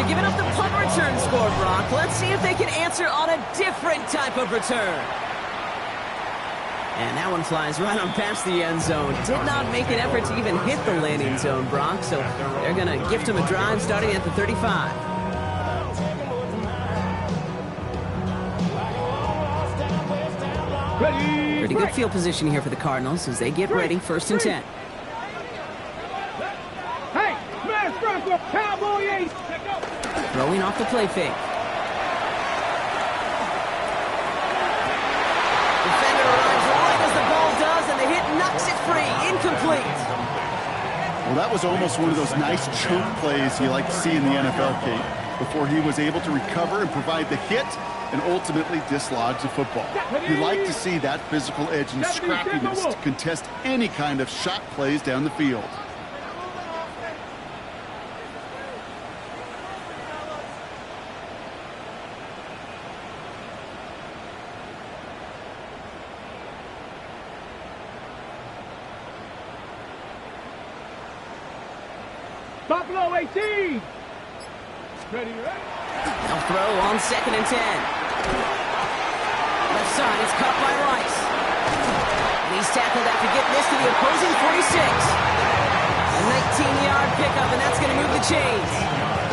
After giving up the punt return score, Brock, let's see if they can answer on a different type of return. And that one flies right on past the end zone. Did not make an effort to even hit the landing zone, Brock, so they're going to gift him a drive starting at the 35. Pretty good field position here for the Cardinals as they get ready, 1st and 10. Hey, smash Bronco, Cowboy 8. Throwing off the play fake. Defender arrives right as the ball does, and the hit knocks it free. Incomplete. Well, that was almost one of those nice chunk plays you like to see in the NFL, Kate, before he was able to recover and provide the hit and ultimately dislodge the football. You like to see that physical edge and scrappiness to contest any kind of shot plays down the field. Buffalo 18. Ready. They'll throw on 2nd and 10. Left side is caught by Rice. And he's tackled after getting this to the opposing 46. A 19-yard pickup, and that's going to move the chains.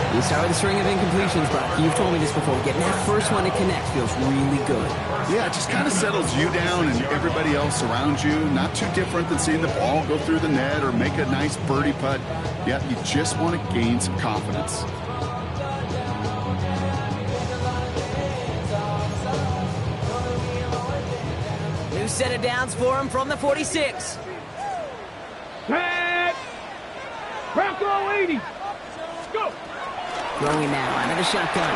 You start with a string of incompletions, Brock. You've told me this before. Getting that first one to connect feels really good. Yeah, it just kind of settles you down and everybody else around you. Not too different than seeing the ball go through the net or make a nice birdie putt. Yeah, you just want to gain some confidence. New set of downs for him from the 46. Set. Bronco 80. Go. Throwing now out of the shotgun.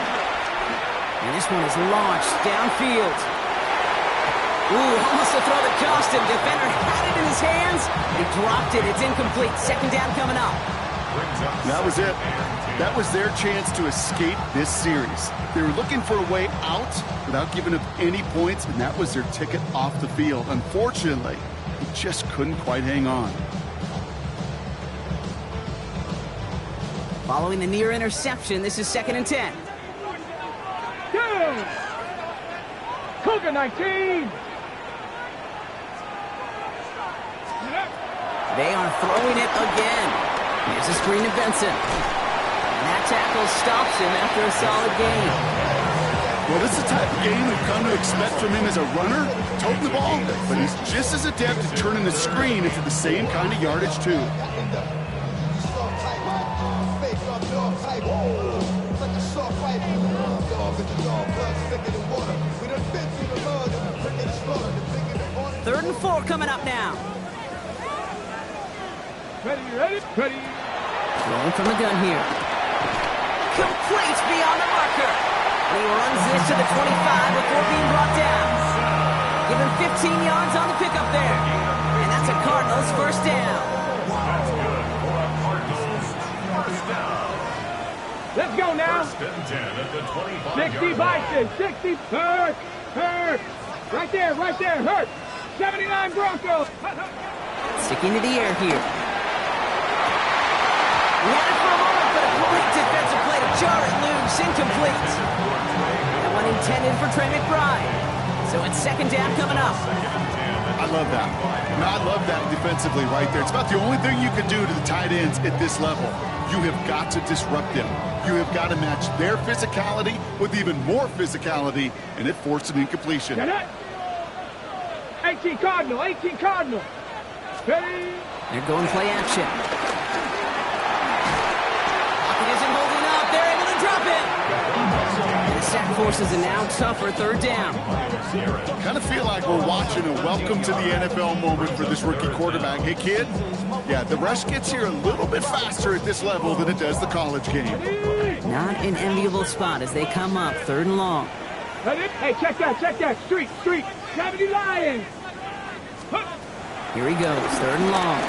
And this one is launched downfield. Ooh, almost to throw that cost him. Defender had it in his hands. He dropped it. It's incomplete. 2nd down coming up. That was it. That was their chance to escape this series. They were looking for a way out without giving up any points, and that was their ticket off the field. Unfortunately, he just couldn't quite hang on. Following the near interception, this is 2nd and 10. Go. Cougar 19. They are throwing it again. Here's a screen to Benson. And that tackle stops him after a solid gain. Well, this is the type of game we've come to expect from him as a runner, toting the ball, but he's just as adept at turning the screen into the same kind of yardage, too. Third and 4 coming up now. Ready. Rolling from the gun here. Complete beyond the marker. And he runs this to the 25 before being brought down. Give him 15 yards on the pickup there. And that's a Cardinals 1st down. Let's go now. 60 Bison. 60. Hurt. Right there. Hurt. 79 Broncos. Sticking to the air here. He had it for a moment, but a great defensive play to jar it loose. Incomplete. That one intended for Trey McBride. So it's 2nd down coming up. I love that. I love that defensively right there. It's about the only thing you can do to the tight ends at this level. You have got to disrupt them. You have got to match their physicality with even more physicality, and it forced an incompletion. 18 Cardinal. Ready. They're going play action. Pocket isn't holding up. They're able to drop it. And the sack forces a now tougher 3rd down. Kind of feel like we're watching a welcome to the NFL moment for this rookie quarterback. Hey, kid, yeah, the rush gets here a little bit faster at this level than it does the college game. Not an enviable spot as they come up 3rd and long. Hey, check that. Street. 70 Lions. Here he goes, 3rd and long.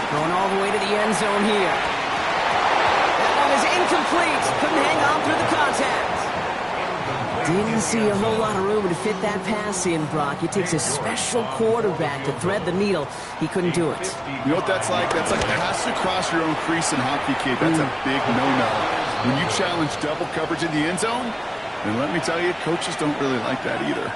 Going all the way to the end zone here. That one is incomplete. Couldn't hang on through the contact. Didn't see a whole lot of room to fit that pass in, Brock. It takes a special quarterback to thread the needle. He couldn't do it. You know what that's like? That's like passing across your own crease in hockey, kid. That's a big no-no. When you challenge double coverage in the end zone, then let me tell you, coaches don't really like that either.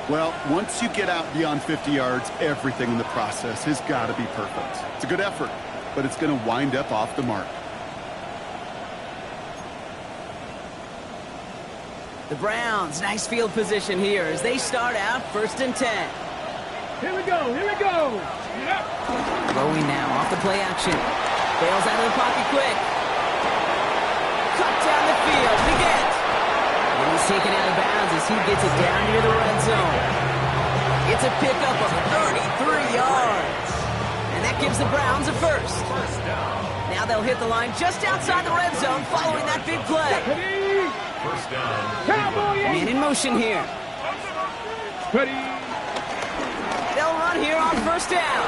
Well, once you get out beyond 50 yards, everything in the process has got to be perfect. It's a good effort, but it's going to wind up off the mark. The Browns, nice field position here as they start out 1st and 10. Here we go, here we go. Yep. Throwing now off the play action. Bails out of the pocket quick. Cut down the field again. And he's taken out of bounds as he gets it down near the red zone. It's a pickup of 33 yards. And that gives the Browns a first. Now they'll hit the line just outside the red zone following that big play. First down. Cowboy! Man in motion here. Ready. They'll run here on 1st down.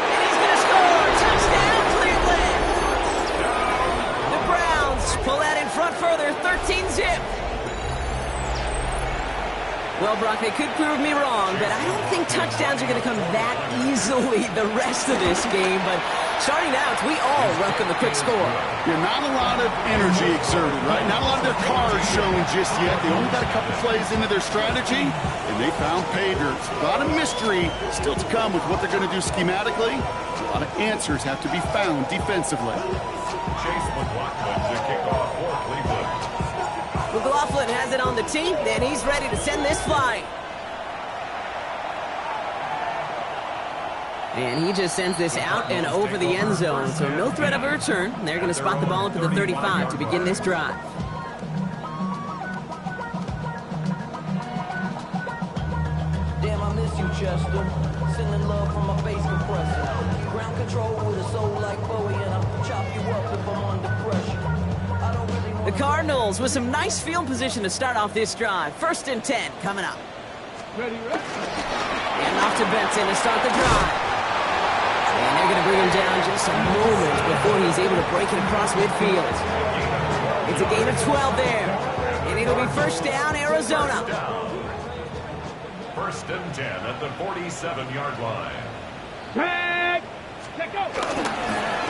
And he's going to score. Touchdown, Cleveland. The Browns pull that in front further, 13-zip. Well, Brock, they could prove me wrong, but I don't think touchdowns are going to come that easily the rest of this game. But starting out, we all welcome the quick score. Yeah, not a lot of energy exerted, right? Not a lot of their cards shown just yet. They only got a couple plays into their strategy, and they found pay dirt. A lot of mystery still to come with what they're going to do schematically. A lot of answers have to be found defensively. Chase McLaughlin to kick off for Cleveland. McLaughlin has it on the tee, and he's ready to send this flying. And he just sends this out and over the end zone, so no threat of a return. They're going to spot the ball up at the 35 to begin this drive. Damn, I miss you, Chester. Sending love from my face compressor. Ground control with a soul like Bowie, and I'll chop you up if I'm under pressure. I don't really want The Cardinals with some nice field position to start off this drive. 1st and 10 coming up. Ready, ready. And off to Benson to start the drive. And they're going to bring him down just a moment before he's able to break it across midfield. It's a gain of 12 there. And it'll be 1st down, Arizona. 1st and 10 at the 47-yard line. Tag. Check out.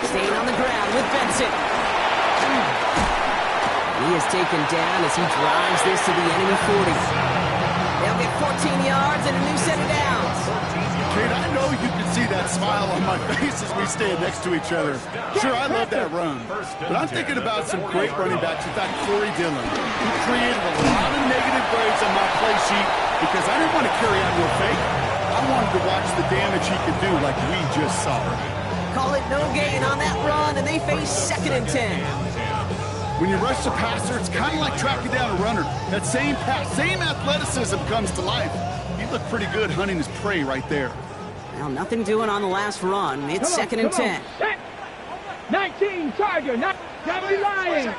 Staying on the ground with Benson. He is taken down as he drives this to the enemy 40. They'll get 14 yards and a new set of downs. Kate, I know you can see that smile on my face as we stand next to each other. Sure, I love that run, but I'm thinking about some great running backs. In fact, Corey Dillon. He created a lot of negative grades on my play sheet because I didn't want to carry out no fake. I wanted to watch the damage he could do like we just saw. Call it no gain on that run, and they face 2nd and 10. When you rush the passer, it's kind of like tracking down a runner. That same pass, same athleticism comes to life. He looked pretty good hunting his prey right there. Well, nothing doing on the last run. It's 2nd and 10. 19, Tiger, not Cowboy Lions.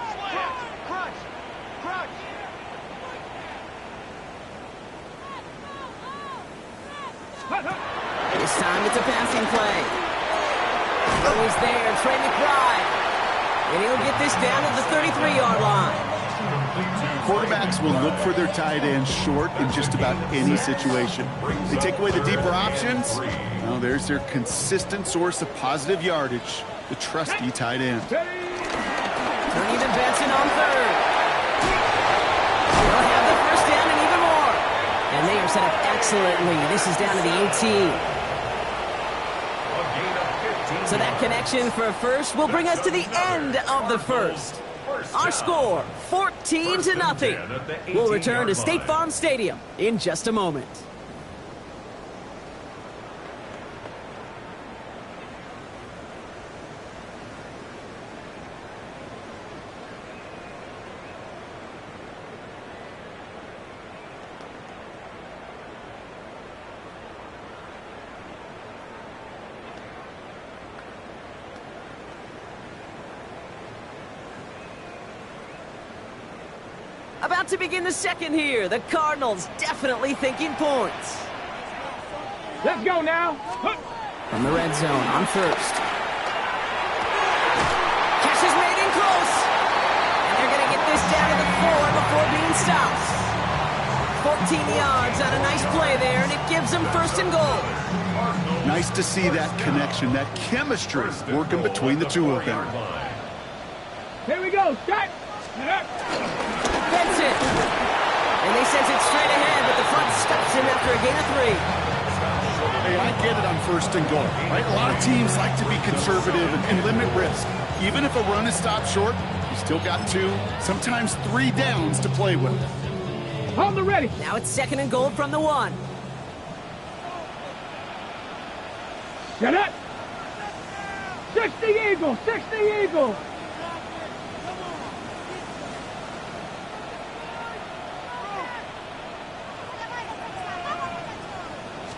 This time it's a passing play. Always there, Trey McBride. And he'll get this down to the 33-yard line. Quarterbacks will look for their tight end short in just about any situation. They take away the deeper options. Well, there's their consistent source of positive yardage, the trusty tight end. Turning to Benson on 3rd. They'll have the 1st down and even more. And they are set up excellently. This is down to the 18. So that connection for a first will bring us to the end of the first. Our score, 14-0. We'll return to State Farm Stadium in just a moment. About to begin the second here. The Cardinals definitely thinking points. Let's go now. From the red zone on 1st. Catch is made in close. And they're going to get this down to the 4 before being stopped. yards on a nice play there, and it gives them first and goal. Nice to see that connection, that chemistry working between the two of them. Here we go. Start. Benson. And they sent it straight ahead, but the front stops him after a gain of 3. Hey, I get it on first and goal, right? A lot of teams like to be conservative and limit risk. Even if a run is stopped short, you still got 2, sometimes 3 downs to play with. Hold the ready. Now it's second and goal from the 1. Get up. 60 Eagle. 60 Eagle.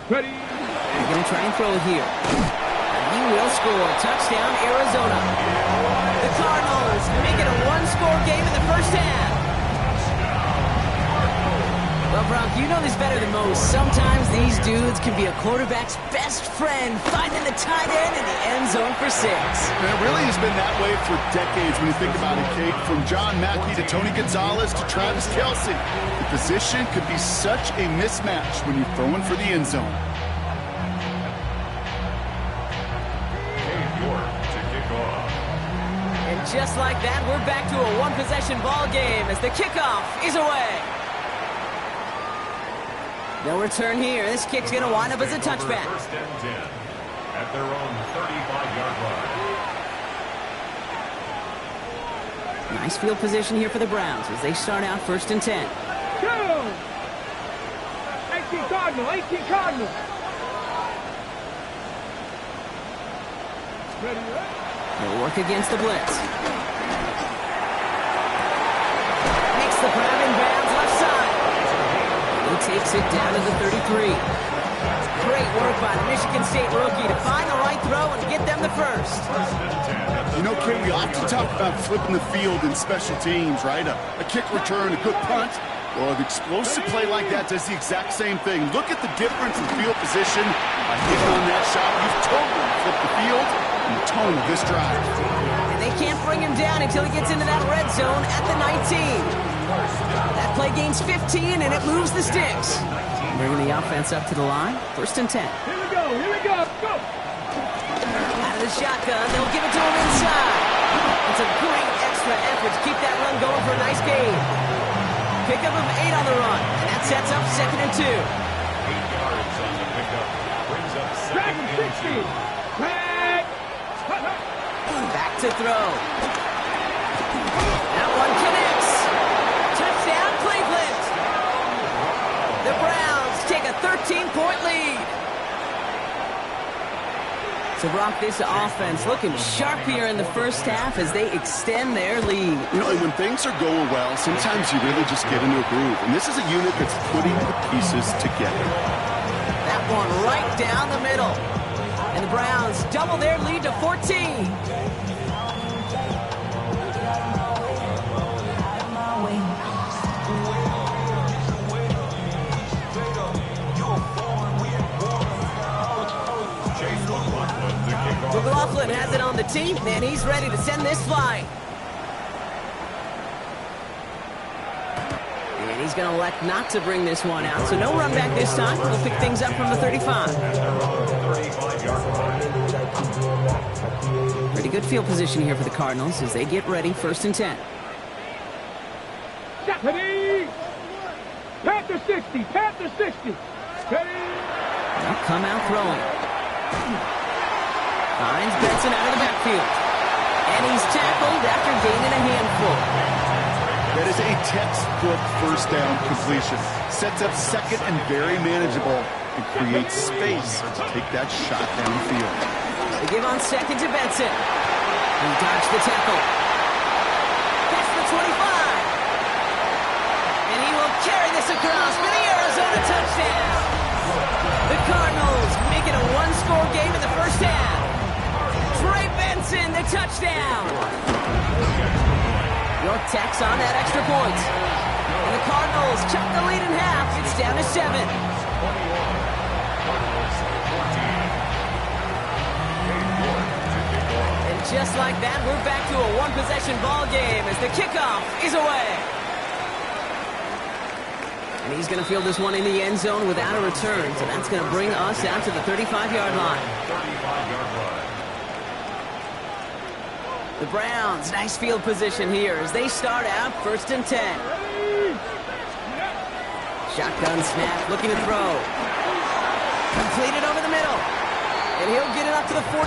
Ready. They're going to try and throw it here. He will score. Touchdown, Arizona. The Cardinals make it a 1-score game in the first half. Well, Bronk, you know this better than most. Sometimes these dudes can be a quarterback's best friend, finding the tight end in the end zone for 6. And it really has been that way for decades when you think about it, Kate. From John Mackey to Tony Gonzalez to Travis Kelce. The position could be such a mismatch when you're throwing for the end zone. And just like that, we're back to a 1-possession ball game as the kickoff is away. No return here. This kick's going to wind up as a touchback. First and 10 at their own 35-yard line. Nice field position here for the Browns as they start out first and 10. 18 Cardinal. 18 Cardinal. Ready. They'll work against the blitz. Makes the grab in bounds left side. He takes it down to the 33. Great work by the Michigan State rookie to find the right throw and get them the first. You know, Kate, we often talk about flipping the field in special teams, right? A kick return, a good punt. Well, an explosive play like that does the exact same thing. Look at the difference in field position. By hitting on that shot, you've totally flipped the field and the tone of this drive. And they can't bring him down until he gets into that red zone at the 19. That play gains 15, and it moves the sticks. Bringing the offense up to the line. First and 10. Here we go. Here we go. Go. Out of the shotgun, they'll give it to him inside. It's a great extra effort to keep that run going for a nice gain. Pickup of 8 on the run, and that sets up second and 2. 8 yards on the pickup. Brings up second and 2. Back to throw. That one connects. Touchdown, Cleveland. The Browns take a 13-point lead. So, Brock, this offense looking sharp here in the first half as they extend their lead. You know, when things are going well, sometimes you really just get into a groove. And this is a unit that's putting the pieces together. That one right down the middle. And the Browns double their lead to 14. McLaughlin has it on the tee, and he's ready to send this flying. And he's going to elect not to bring this one out, so no run back this time. We'll pick things up from the 35. Pretty good field position here for the Cardinals as they get ready first and 10. Ready. Panther 60. Panther 60. Ready. They'll come out throwing. Finds Benson out of the backfield. And he's tackled after gaining a handful. That is a textbook first down completion. Sets up second and very manageable and creates space to take that shot downfield. They give on second to Benson. He dodged the tackle. That's the 25. And he will carry this across for the Arizona touchdown. The Cardinals make it a 1-score game in the first half. Trey Benson, the touchdown. York tacks on that extra point. And the Cardinals chop the lead in half. It's down to 7. And just like that, we're back to a 1-possession ball game as the kickoff is away. And he's going to field this one in the end zone without a return. So that's going to bring us out to the 35-yard line. 35-yard line. The Browns, nice field position here as they start out 1st and 10. Shotgun snap, looking to throw. Completed over the middle. And he'll get it up to the 44.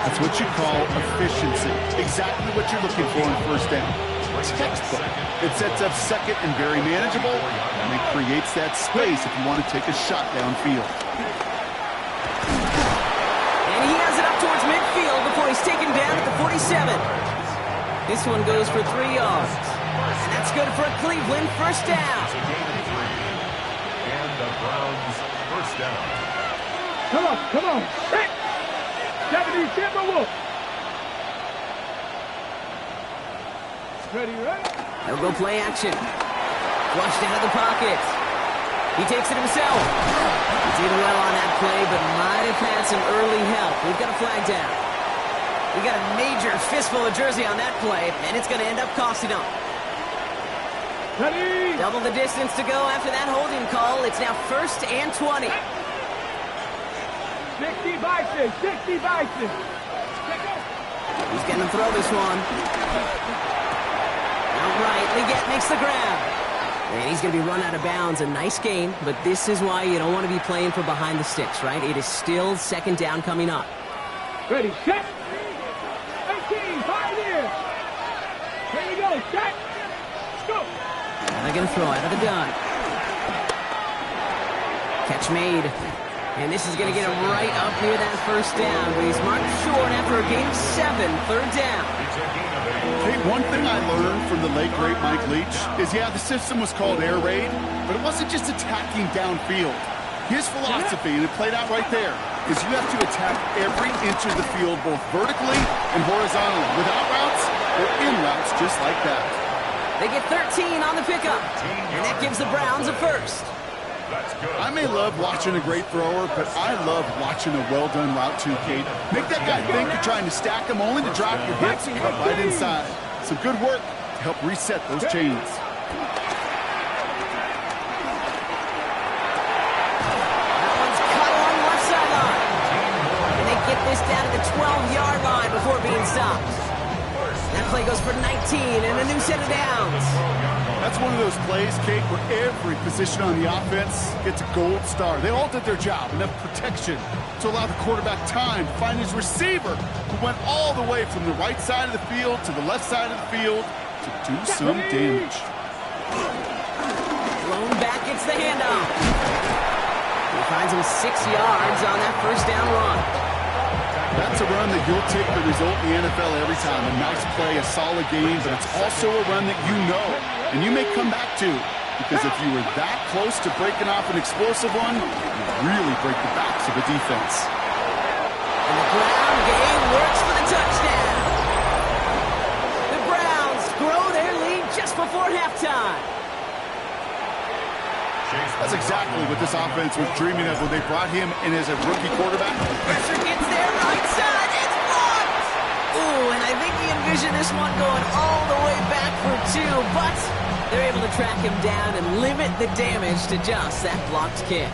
That's what you call efficiency. Exactly what you're looking for in 1st down. Textbook. It sets up 2nd and very manageable, and it creates that space if you want to take a shot downfield. And he has it up towards midfield before he's taken down at the 47. This one goes for 3 yards. And that's good for a Cleveland 1st down. It's a gain of 3. And the Browns 1st down. Come on. 70 Timberwolves. Ready? They'll go play action. Flushed out of the pocket. He takes it himself. He did well on that play, but might have had some early help. We've got a flag down. We got a major fistful of jersey on that play, and it's going to end up costing him. Ready? Double the distance to go after that holding call. It's now 1st and 20. 60 Bison. He's going to throw this one. Outright, Leggett makes the grab. And he's going to be run out of bounds. A nice gain, but this is why you don't want to be playing for behind the sticks, right? It is still 2nd down coming up. Ready, set. 18, 5 here. Here we go, set. Go. They're going to throw out of the gun. Catch made. And this is going to get him right up near that 1st down. But he's marked short after a gain of 7, 3rd down. It's a gain of 8. Hey, one thing I learned from the late, great Mike Leach is, yeah, the system was called air raid, but it wasn't just attacking downfield. His philosophy, and it played out right there, is you have to attack every inch of the field, both vertically and horizontally, without routes or in routes, just like that. They get 13 on the pickup. And that gives the Browns a 1st. That's good. I may love watching a great thrower, but I love watching a well-done route too, Kate. Make that guy think you're trying to stack him only to drop your hips and cut right inside. Some good work to help reset those chains. That one's cut along the left sideline. And they get this down to the 12-yard line before being stopped. That play goes for 19 and a new set of downs. That's one of those plays, Kate, where every position on the offense gets a gold star. They all did their job, enough protection to allow the quarterback time to find his receiver, who went all the way from the right side of the field to the left side of the field to do some damage. Blown back, it's the handoff. He finds him 6 yards on that 1st down run. That's a run that you'll take the result in the NFL every time. A nice play, a solid game, but it's also a run that you know and you may come back to, because if you were that close to breaking off an explosive one, you really break the backs of a defense. And the ground game works for the touchdown. The Browns grow their lead just before halftime. That's exactly what this offense was dreaming of when they brought him in as a rookie quarterback. Pressure gets there, right side, it's blocked! Ooh, and I think he envisioned this one going all the way back for 2, but they're able to track him down and limit the damage to just that blocked kick.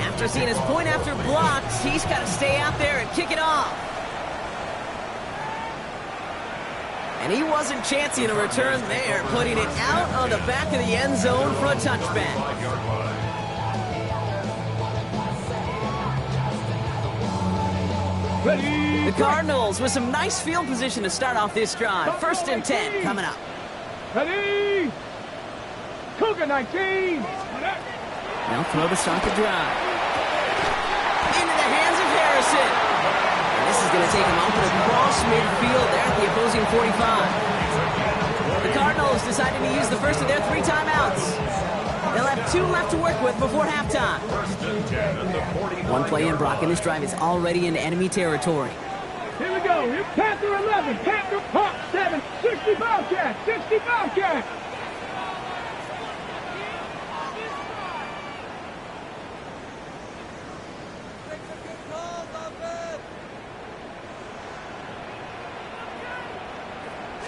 After seeing his point after blocked, he's got to stay out there and kick it off. And he wasn't chancing a return there, putting it out on the back of the end zone for a touchback. Ready. The Cardinals with some nice field position to start off this drive. 1st and 10 coming up. Ready. Cougar 19. They'll throw to start the drive. Into the hands of Harrison. And this is going to take him off and across midfield there at the opposing 45. The Cardinals deciding to use the first of their 3 timeouts. They'll have 2 left to work with before halftime. 1 play in, Brock, and this drive is already into enemy territory. Here we go. Here's Panther 11, Panther Pop 7, 60 Bobcat, 60 Bobcat.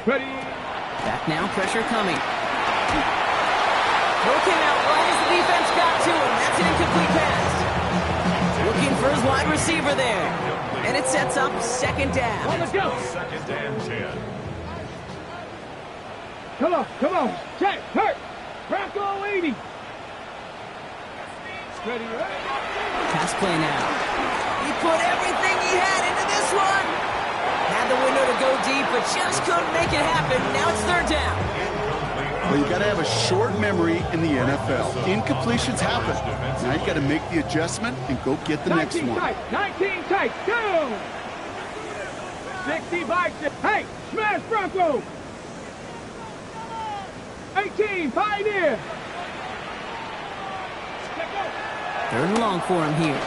Ready. Back now, pressure coming. Throw came out right as the defense got to him. That's an incomplete pass. Looking for his wide receiver there. And it sets up second down. On the go. Second and 10. Come on. Check, hurt. Bronco 80. Ready, ready. Pass play now. He put everything he had into this one. Had the window to go deep, but just couldn't make it happen. Now it's third down. Well, you got to have a short memory in the NFL. Incompletions happen. Now you got to make the adjustment and go get the next 19 one. tight, 19 tight, go! 60 by 6. Hey, smash Bronco! 18, Pioneer! Third and long for him here.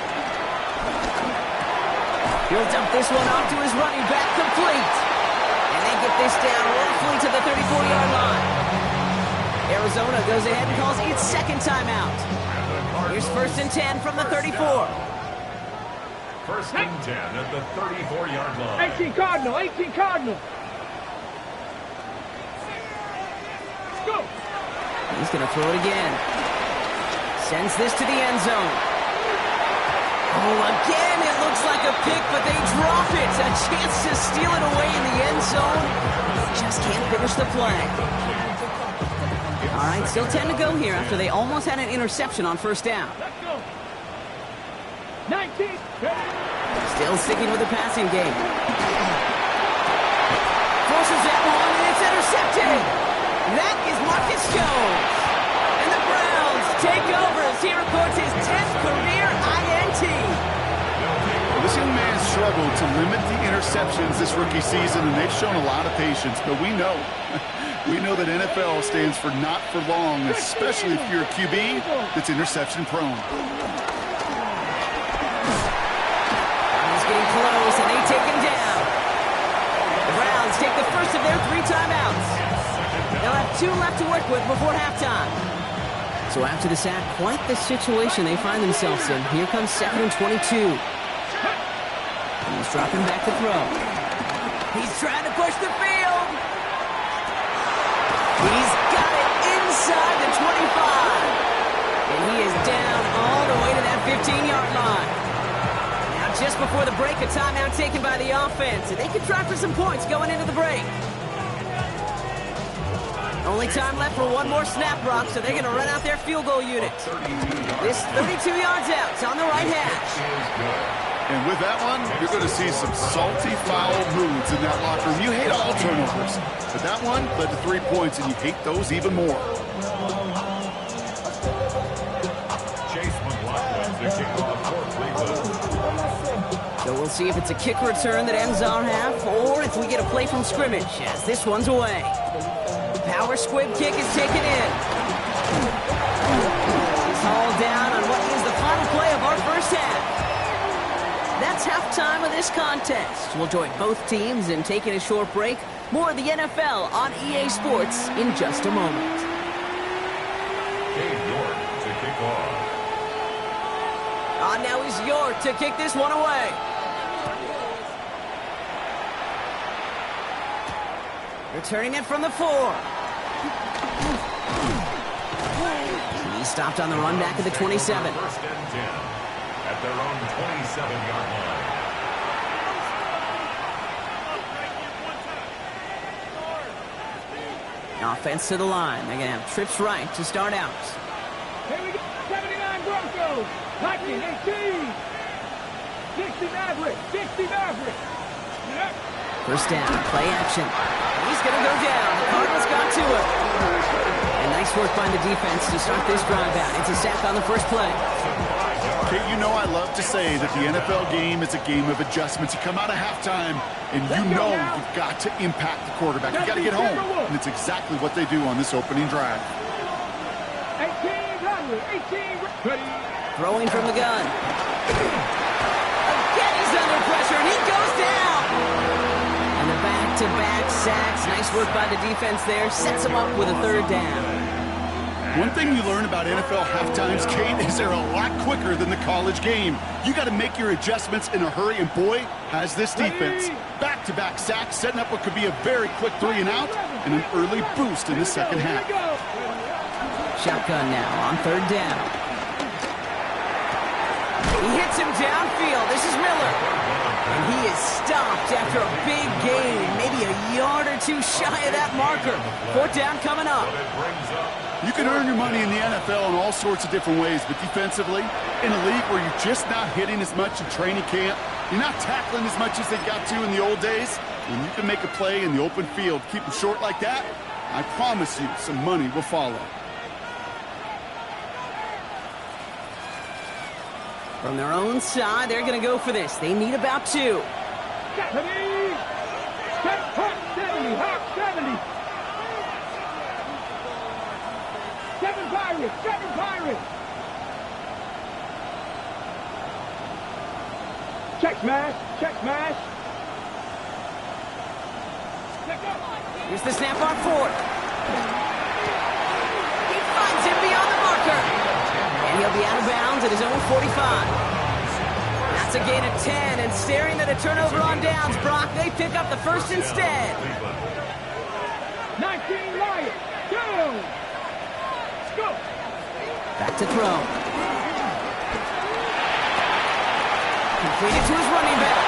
He'll dump this one off to his running back, complete. And they get this down roughly to the 34-yard line. Arizona goes ahead and calls its second timeout. Here's first and 10 from the 34. First and 10 at the 34-yard line. 18 Cardinal, 18 Cardinal! Let's go! He's going to throw it again. Sends this to the end zone. Oh, again, it looks like a pick, but they drop it. A chance to steal it away in the end zone. Just can't finish the play. All right, still 10 to go here after they almost had an interception on first down. Let's go! 19! Still sticking with the passing game. Forces that one, and it's intercepted. That is Marcus Jones. And the Browns take over as he records his 10th career INT. This young man struggled to limit the interceptions this rookie season, and they've shown a lot of patience. But we know that NFL stands for not for long, especially if you're a QB that's interception prone. He's getting close, and they take him down. The Browns take the first of their 3 timeouts. They'll have 2 left to work with before halftime. So after the sack, quite the situation they find themselves in. Here comes second and 22. He's dropping back to throw. He's trying to push the field. He's got it inside the 25. And he is down all the way to that 15-yard line. Now just before the break, a timeout taken by the offense. And they can try for some points going into the break. Only time left for one more snap, Brock, so they're going to run out their field goal unit. This 32 yards out. It's on the right hash. And with that one, you're going to see some salty, foul moods in that locker room. You hate all turnovers. But that one led to 3 points, and you hate those even more. Chase McLaughlin to kick off for Cleveland. So we'll see if it's a kick return that ends our half, or if we get a play from scrimmage, as this one's away. Power squib kick is taken in. It's hauled down on what is the final play of our first half. That's halftime of this contest. We'll join both teams in taking a short break. More of the NFL on EA Sports in just a moment. Dave York to kick off. On now is York to kick this one away. Returning it from the 4. He stopped on the run back at the 27. First and 10 at their own 27-yard line. Offense to the line. They're going to have trips right to start out. Here we go. 79 Broncos. Lightning 18. 60 Maverick. 60 Maverick. Yep. First down, play action. He's going to go down. The Cardinals got to him. And nice work by the defense to start this drive out. It's a sack on the first play. Kate, you know I love to say that the NFL game is a game of adjustments. You come out of halftime, and you know you've got to impact the quarterback. You got to get home, and it's exactly what they do on this opening drive. 18 ready. Throwing from the gun. Again, he's under pressure, and he goes down. And the back-to-back sacks. Nice work by the defense there. Sets him up with a third down. One thing you learn about NFL halftimes, Kate, is they're a lot quicker than the college game. You got to make your adjustments in a hurry, and boy, has this defense. Back-to-back sacks, setting up what could be a very quick 3 and out, and an early boost in the second half. shotgun now on third down. He hits him downfield. This is Miller. And he is stopped after a big gain, maybe a yard or two shy of that marker. Fourth down coming up. You can earn your money in the NFL in all sorts of different ways, but defensively, in a league where you're just not hitting as much in training camp, you're not tackling as much as they got to in the old days, when you can make a play in the open field, keep them short like that, I promise you some money will follow. From their own side, they're going to go for this. They need about 2. 70. Hawk 70. Hawk 70. 7 Pirates. 7 Pirates. Check smash. Check smash. Here's the snap on 4th. He finds him beyond the marker. And he'll be out of bounds at his own 45. That's a gain of 10, and staring at a turnover on downs, Brock, they pick up the first instead. 19 Lions. Go. Let's go. Back to throw. Completed to his running back.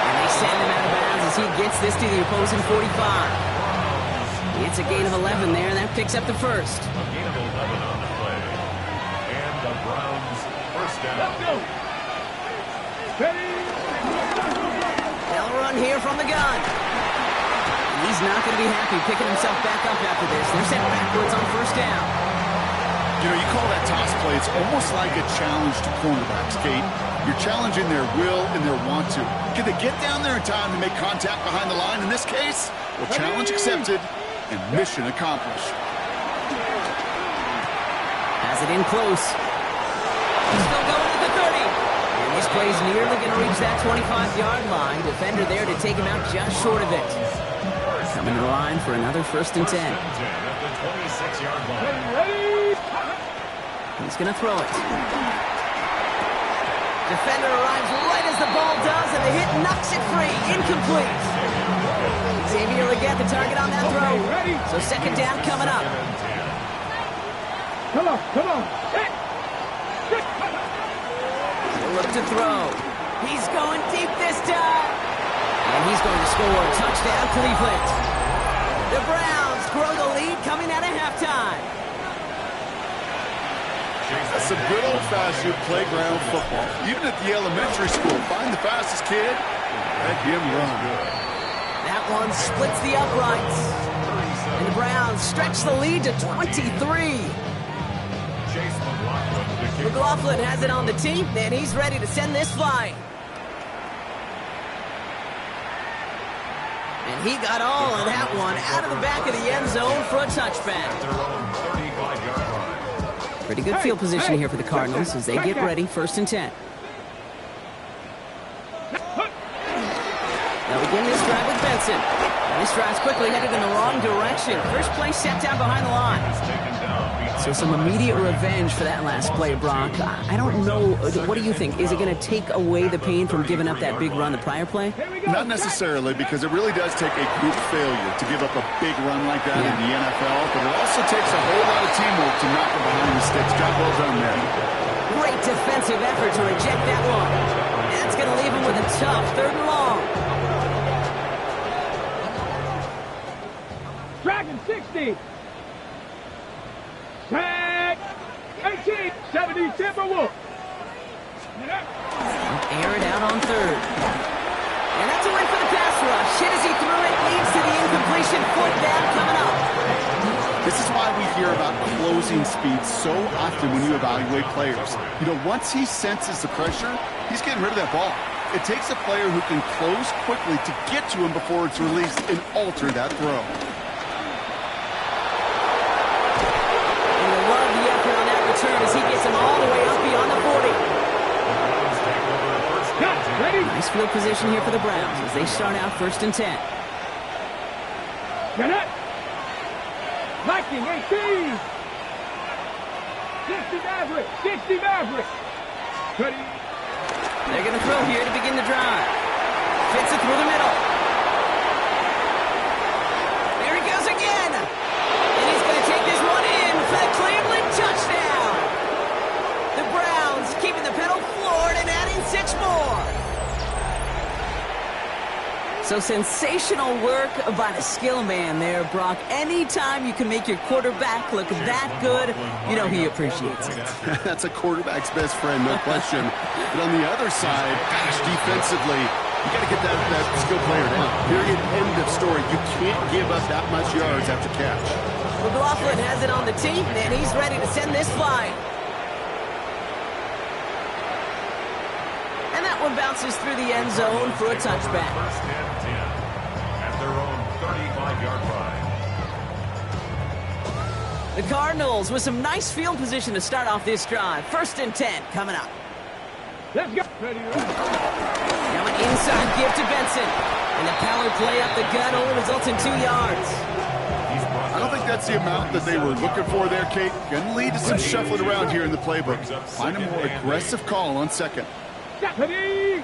And they send him out of bounds as he gets this to the opposing 45. It's a gain of 11 there, and that picks up the first. A gain of 11 on the play. And the Browns first down. Let's go. Ready. They'll run here from the gun. He's not going to be happy picking himself back up after this. They're sent backwards on first down. You know, you call that toss play, it's almost like a challenge to cornerbacks, Kate. You're challenging their will and their want to. Can they get down there in time to make contact behind the line? In this case, well, challenge accepted and mission accomplished. Has it in close. He's still going to the 30. And this play's nearly going to reach that 25-yard line. Defender there to take him out just short of it. Coming to the line for another 1st and 10. At the 26-yard line. He's going to throw it. Defender arrives right as the ball does, and the hit knocks it free. Incomplete. Xavier Legette, the target on that throw. So 2nd down coming up. Come on, come on. Hey. He'll look to throw. He's going deep this time. And he's going to score. Touchdown, Cleveland. The Browns grow the lead coming out of halftime. That's some good old-fashioned playground football. Even at the elementary school, find the fastest kid, let him run. That one splits the uprights. And the Browns stretch the lead to 23. McLaughlin has it on the tee, and he's ready to send this flying. And he got all of that one out of the back of the end zone for a touchback. Pretty good field position here for the Cardinals as they get ready, 1st and 10. They'll begin this drive with Benson. And this drive's quickly headed in the wrong direction. First play set down behind the line. So some immediate revenge for that last play, Brock. I don't know. What do you think? Is it going to take away the pain from giving up that big run the prior play? Not necessarily, because it really does take a group failure to give up a big run like that in the NFL, but it also takes a whole lot of teamwork to knock it behind the sticks. Job well done there. Great defensive effort to reject that one. That's going to leave him with a tough 3rd and long. Dragon 60. Sack. 18. 70 Timberwolves. Air it out on 3rd. And that's a win for the pass rush. Hit as he threw it, leads to the incompletion. 4th down coming up. This is why we hear about closing speed so often when you evaluate players. You know, once he senses the pressure, he's getting rid of that ball. It takes a player who can close quickly to get to him before it's released and alter that throw. Turn as he gets him all the way up beyond the 40. Nice field position here for the Browns as they start out 1st and 10. Get it. Viking 18. 60 Maverick. 60 Maverick. Ready. They're going to throw here to begin the drive. Fits it through the middle. There he goes again. And he's going to take this one in for the Cleveland So sensational work by the skill man there, Brock. Anytime you can make your quarterback look that good, you know he appreciates it. That's a quarterback's best friend, no question. But on the other side, gosh, defensively, you got to get that skill player down. Period. End of story. You can't give up that much yards after catch. McLaughlin has it on the tee, and he's ready to send this flying. And that one bounces through the end zone for a touchback. First and 10 at their own 35-yard line. The Cardinals with some nice field position to start off this drive. First and 10 coming up. Let's go. Ready, ready. Now an inside give to Benson. And the power play up the gut only results in 2 yards. I don't think that's the amount that they were looking for there, Kate. Going to lead to some shuffling around here in the playbook. Find a more aggressive call on second. Ready.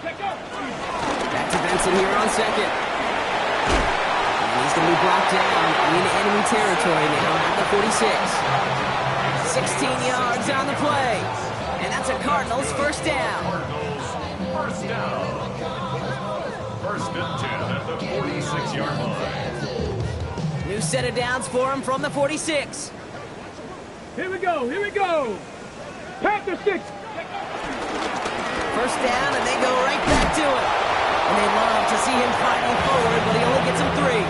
Let's go. Back to Benson here on second. And he's going to be brought down in enemy territory now at the 46. 16 yards on the play. And that's a Cardinals first down. First down. First and 10 at the 46-yard line. New set of downs for him from the 46. Here we go. Here we go. Panther 6. First down, and they go right back to it. And they love to see him fighting forward, but he only gets him 3.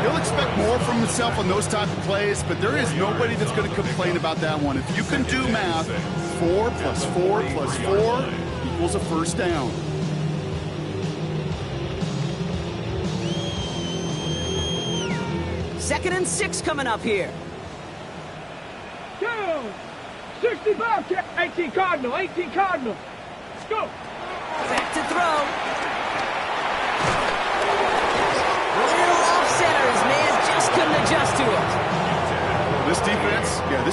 He'll expect more from himself on those type of plays, but there is nobody that's going to complain about that one. If you can do math, 4 plus 4 plus 4 equals a first down. Second and 6 coming up here. Go. 60 Bobcat. 18 Cardinal. 18 Cardinal. Let's go. Back to throw. Little off center. His man just couldn't adjust to it. This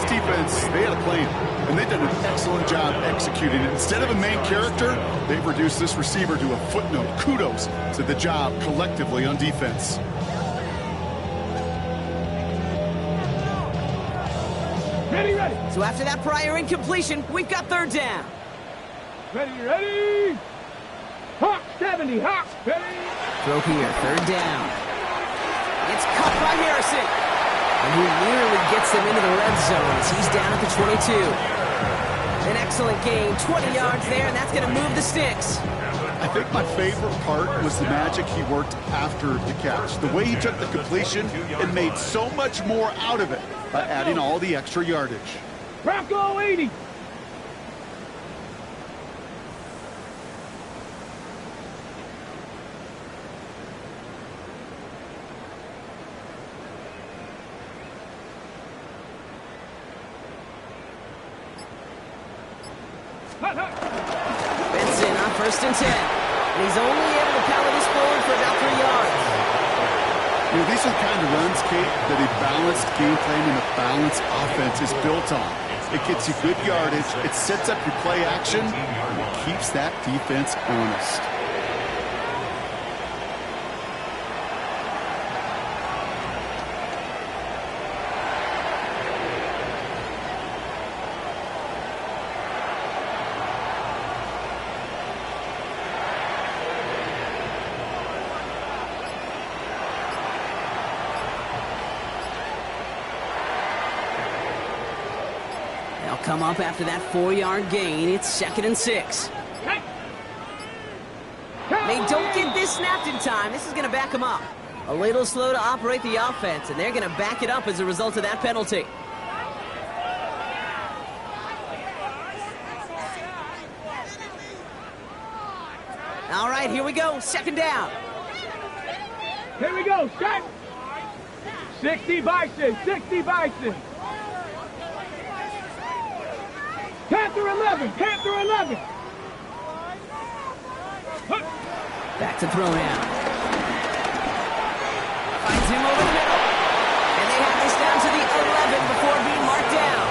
defense, they had a plan, and they did an excellent job executing it. Instead of a main character, they've reduced this receiver to a footnote. Kudos to the job collectively on defense. Ready, ready. So after that prior incompletion, we've got third down. Ready, ready. Hawk 70. Hawk. Ready. Throw here, third down. It's caught by Harrison. And he nearly gets them into the red zone as he's down at the 22. An excellent gain, 20 yards there, and that's going to move the sticks. I think my favorite part was the magic he worked after the catch. The way he took the completion and made so much more out of it by adding all the extra yardage. Bronco 80. Benson on first and 10. And he's only able to power this forward for about 3 yards. You know, these are the kind of runs, Kate, that a balanced game plan and a balanced offense is built on. It gets you good yardage, it sets up your play action, and it keeps that defense honest. Come up after that 4-yard gain. It's second and 6. They don't get this snapped in time. This is going to back them up. A little slow to operate the offense, and they're going to back it up as a result of that penalty. All right, here we go. Second down. Here we go. Set. 60 Bison. 60 Bison. Panther 11. Panther 11. Back to throw now. Finds him over the middle. And they have this down to the 11 before being marked down.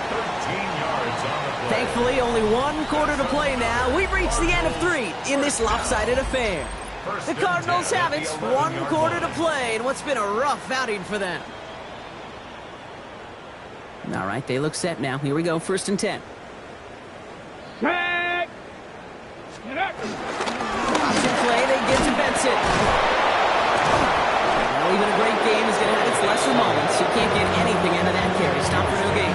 13 yards on the play. Thankfully, only 1 quarter to play now. We've reached the end of 3 in this lopsided affair. The Cardinals have it. 1 quarter to play in what's been a rough outing for them. All right, they look set now. Here we go, first and 10. Set. Option play, they get to Benson. Now even a great game is going to have its lesser moments. You can't get anything out of that carry. Stop for no gain.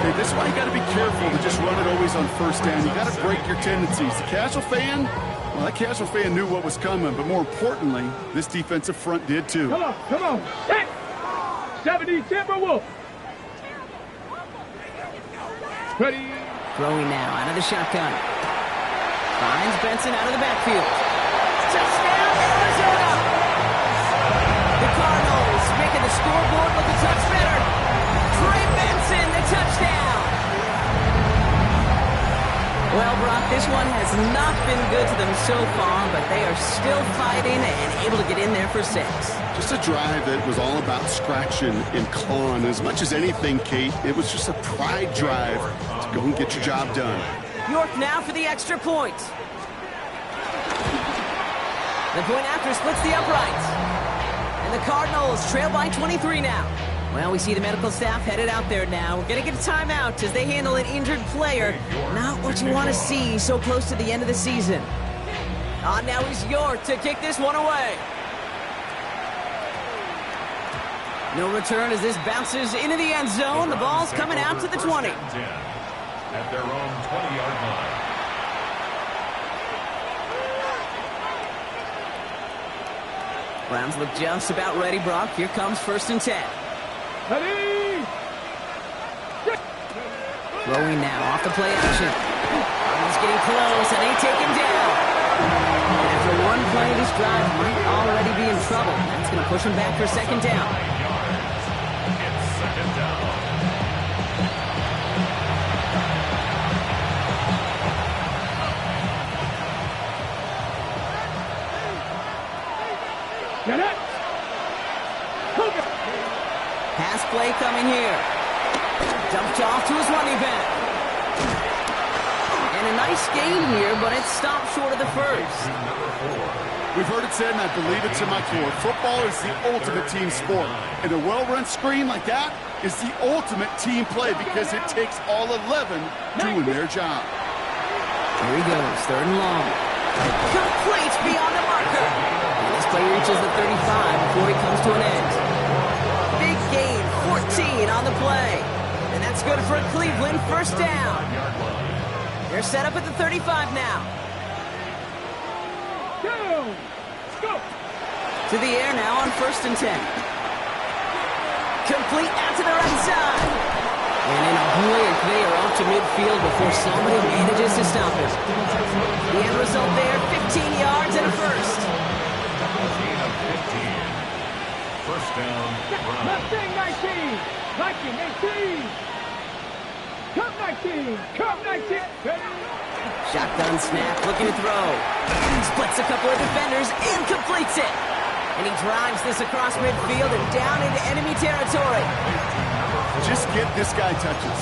Hey, this is why you got to be careful to just run it always on first down. You got to break your tendencies. The casual fan, well, that casual fan knew what was coming, but more importantly, this defensive front did too. Come on, come on. Hey! 70 Timberwolves. Ready. Throwing now out of the shotgun. Finds Benson out of the backfield. Touchdown, Arizona! The Cardinals making the scoreboard look a touch better. Trey Benson, the touchdown! Well, Brock, this one has not been good to them so far, but they are still fighting and able to get in there for 6. Just a drive that was all about scratching and clawing. As much as anything, Kate, it was just a pride drive to go and get your job done. York now for the extra point. The point after splits the uprights. And the Cardinals trail by 23 now. Well, we see the medical staff headed out there now. We're going to get a timeout as they handle an injured player. Not what you want to see so close to the end of the season. Now is York to kick this one away. No return as this bounces into the end zone. The ball's coming out to the 20. At their own 20-yard line. Browns look just about ready, Brock. Here comes 1st and 10. Ready. Throwing now off the play action. He's getting close and ain't taken down. And after one play, this drive might already be in trouble. That's going to push him back for 2nd down. It's 2nd down. Get it. Pass play coming here. Dumped off to his running back. And a nice gain here, but it stopped short of the 1st. We've heard it said, and I believe it to my core, football is the ultimate team sport. And a well-run screen like that is the ultimate team play because it takes all 11 doing their job. Here he goes, 3rd and long. Complete beyond the marker. And this play reaches the 35 before he comes to an end. Big gain, 14 on the play. And that's good for Cleveland, 1st down. They're set up at the 35 now. Go. To the air now on 1st and 10. Complete out to the right side. And in a blink, they are off to midfield before somebody manages to stop it. The end result there, 15 yards and a 1st. Gain of 15. 1st down. Mustang 19. Viking 18. Cup 19. Cup 19. Shotgun snap, looking to throw. Splits a couple of defenders and completes it. And he drives this across midfield and down into enemy territory. Just get this guy touches.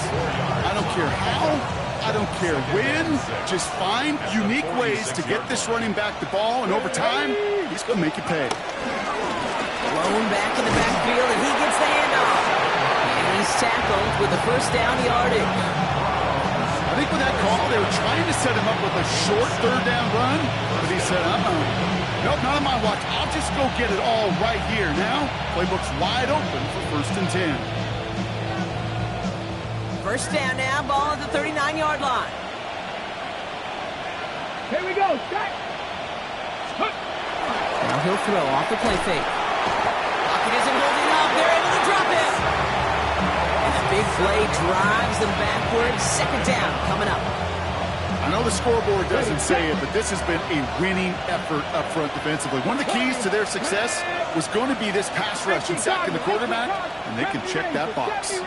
I don't care how, I don't care when. Just find unique ways to get this running back the ball, and over time, he's going to make you pay. Blown back in the backfield, and he gets the handoff. And he's tackled with the 1st down yardage. I think with that call, they were trying to set him up with a short 3rd down run, but he said, nope, not on my watch. I'll just go get it all right here. Now, playbook's wide open for 1st and 10. 1st down now, ball at the 39-yard line. Here we go. Set. Now he'll throw off the play fake. Pocket isn't holding up. They're able to drop him. And the big play drives them backwards. 2nd down coming up. I know the scoreboard doesn't say it, but this has been a winning effort up front defensively. One of the keys to their success was going to be this pass rush and sacking the quarterback, and they can check that box.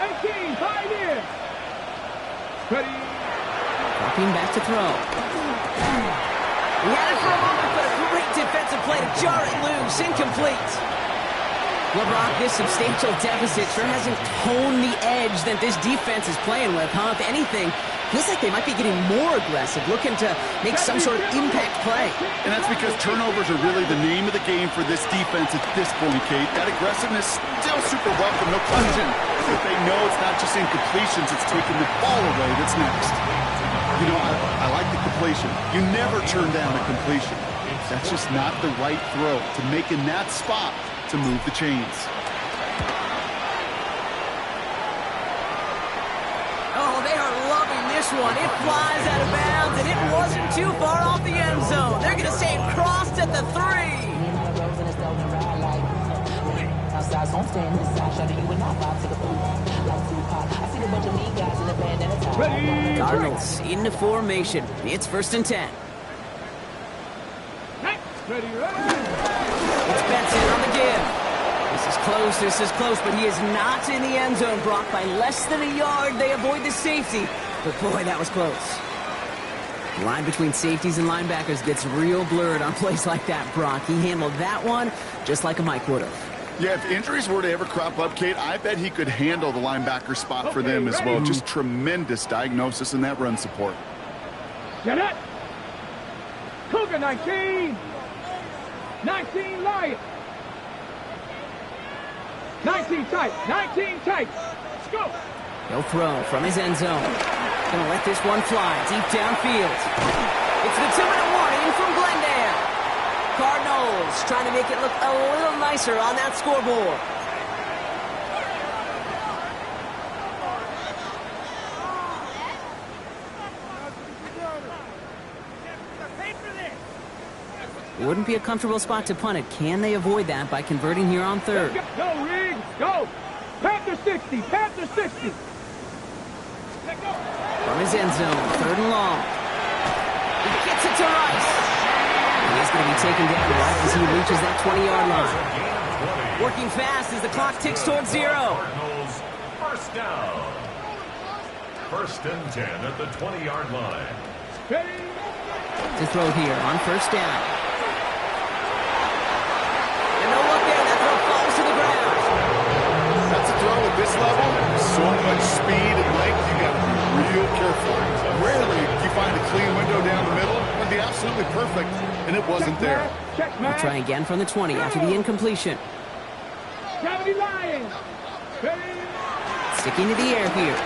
18, 5 in. Ready. Dropping back to throw. He had it for a moment, but a great defensive play to jar it loose. Incomplete. LeBron, this substantial deficit sure hasn't honed the edge that this defense is playing with, huh? If anything, feels like they might be getting more aggressive, looking to make some sort of impact play. And that's because turnovers are really the name of the game for this defense at this point, Kate. That aggressiveness still super welcome, no question. But they know it's not just incompletions, it's taking the ball away that's next. You know, I like the completion. You never turn down a completion. That's just not the right throw to make in that spot to move the chains. Oh, they are loving this one. It flies out of bounds, and it wasn't too far off the end zone. They're going to say it crossed at the 3. Cardinals into formation. It's 1st and 10. Ready. It's Benson on the give. This is close, but he is not in the end zone. Brock by less than a yard. They avoid the safety. But boy, that was close. The line between safeties and linebackers gets real blurred on plays like that, Brock. He handled that one just like a Mike would have. Yeah, if injuries were to ever crop up, Kate, I bet he could handle the linebacker spot for them as well. Just tremendous diagnosis in that run support. Get it. Cougar 19. 19 Lion. 19 tight. 19 tight. Let's go. He'll throw from his end zone. Gonna let this one fly deep downfield. It's the 2-minute warning from Glendale. Cardinals trying to make it look a little nicer on that scoreboard. It wouldn't be a comfortable spot to punt it. Can they avoid that by converting here on 3rd? Go, Riggs. Go. Panther 60. Panther 60. From his end zone, 3rd and long. He gets it to Rice. And he's going to be taken down right as he reaches that 20-yard line. Working fast as the clock ticks towards 0. Cardinals, 1st down. 1st and 10 at the 20-yard line. To throw here on 1st down. And no look there, that throw falls to the ground. That's a throw at this level. So much speed and length, you got to be real careful. Rarely do you find a clean window down the middle. It would be absolutely perfect, and it wasn't there. We'll try again from the 20 after the incompletion. Sticking to the air here.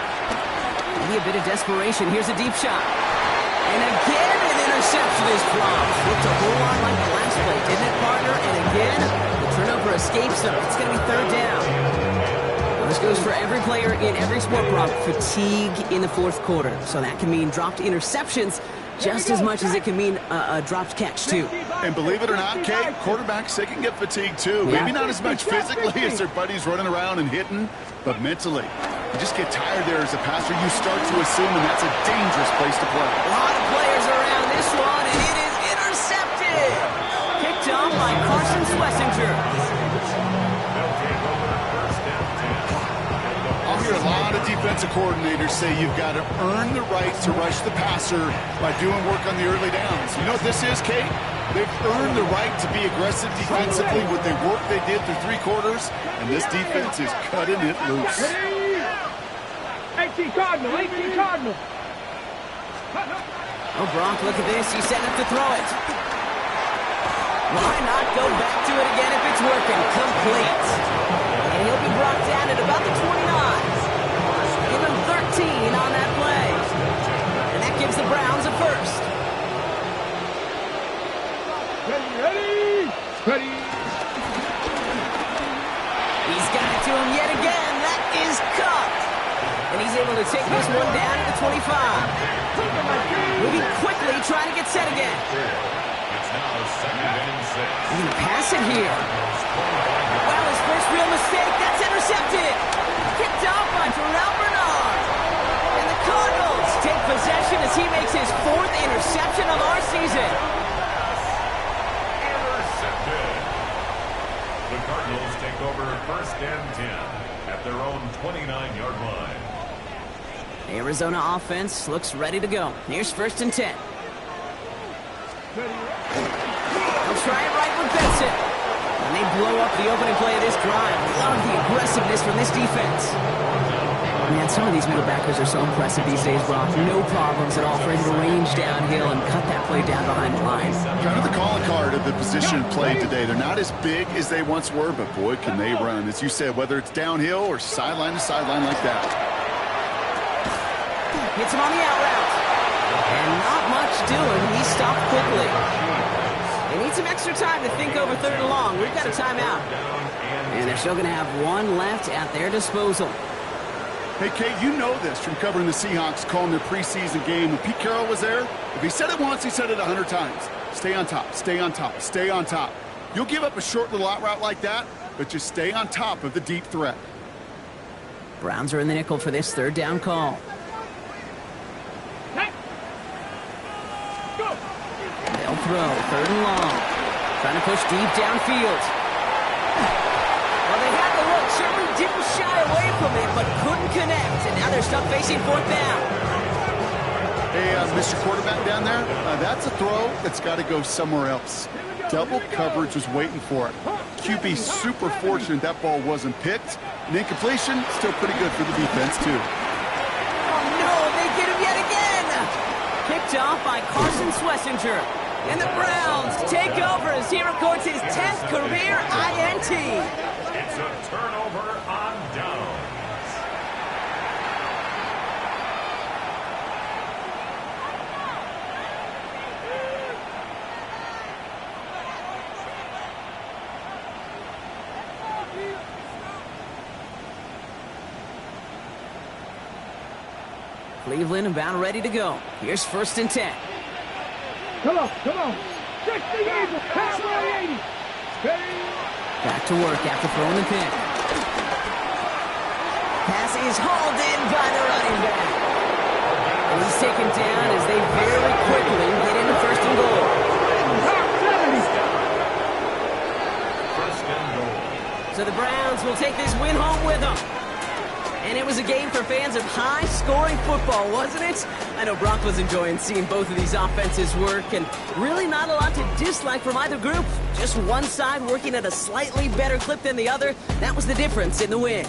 Maybe a bit of desperation. Here's a deep shot. And again, an interception is dropped. Looked a whole lot like the last play, didn't it, partner? And again, the turnover escapes them. It's going to be 3rd down. Well, this goes for every player in every sport, Brock. Fatigue in the 4th quarter. So that can mean dropped interceptions just as much as it can mean a dropped catch, too. And believe it or not, Kate, quarterbacks, they can get fatigued, too. Maybe not as much physically as their buddies running around and hitting, but mentally. You just get tired there as a passer. You start to assume, and that's a dangerous place to play. A lot of players around this one, and it is intercepted. Picked off by Carson Schlesinger. I'll hear a lot of defensive coordinators say you've got to earn the right to rush the passer by doing work on the early downs. You know what this is, Kate? They've earned the right to be aggressive defensively with the work they did through 3 quarters, and this defense is cutting it loose. 18 Cardinal. 18 Cardinal. Oh, Brock, look at this. He's setting up to throw it. Why not go back to it again if it's working? Complete. And he'll be brought down at about the 29. Give him 13 on that play. And that gives the Browns a 1st. Ready. He's got it to him yet again. That is cut. And he's able to take this one down to the 25. Moving quickly, trying to get set again. It's now 2nd and 6. He's going to pass it here. Well, his first real mistake. That's intercepted. Picked off by Terrell Bernard. And the Cardinals take possession as he makes his 4th interception of our season. Intercepted. The Cardinals take over 1st and 10 at their own 29-yard line. Arizona offense looks ready to go. Here's 1st and 10. They'll try it right with Benson. And they blow up the opening play of this drive. Love the aggressiveness from this defense. Man, some of these middle backers are so impressive these days, Brock. No problems at all for him to range downhill and cut that play down behind the line. Kind of the calling card of the position played today. They're not as big as they once were, but boy, can they run. As you said, whether it's downhill or sideline to sideline like that. Hits him on the out route. And not much doing. He stopped quickly. They need some extra time to think over 3rd and long. We've got a timeout. And they're still going to have one left at their disposal. Hey, Kate, you know this from covering the Seahawks, calling their preseason game. When Pete Carroll was there, if he said it once, he said it 100 times. Stay on top, stay on top, stay on top. You'll give up a short little out route like that, but just stay on top of the deep threat. Browns are in the nickel for this 3rd down call. They'll throw 3rd and long. Trying to push deep downfield. Well, they had the look. Certainly didn't shy away from it, but couldn't connect. And now they're stuck facing 4th down. Hey, Mr. Quarterback down there, that's a throw that's got to go somewhere else. Double coverage was waiting for it. QB super fortunate that ball wasn't picked. And incompletion, still pretty good for the defense, too. Oh, no, they get him yet again. Picked off by Carson Schlesinger. And the Browns take over as he records his 10th career INT. It's a turnover on downs. Cleveland about ready to go. Here's 1st and 10. Come on, come on. 60 Eagles, halfway 80. Back to work after throwing the pick. Pass is hauled in by the running back. And he's taken down as they very quickly get into 1st and goal. First and goal. So the Browns will take this win home with them. And it was a game for fans of high-scoring football, wasn't it? I know Brock was enjoying seeing both of these offenses work, and really not a lot to dislike from either group. Just one side working at a slightly better clip than the other. That was the difference in the win.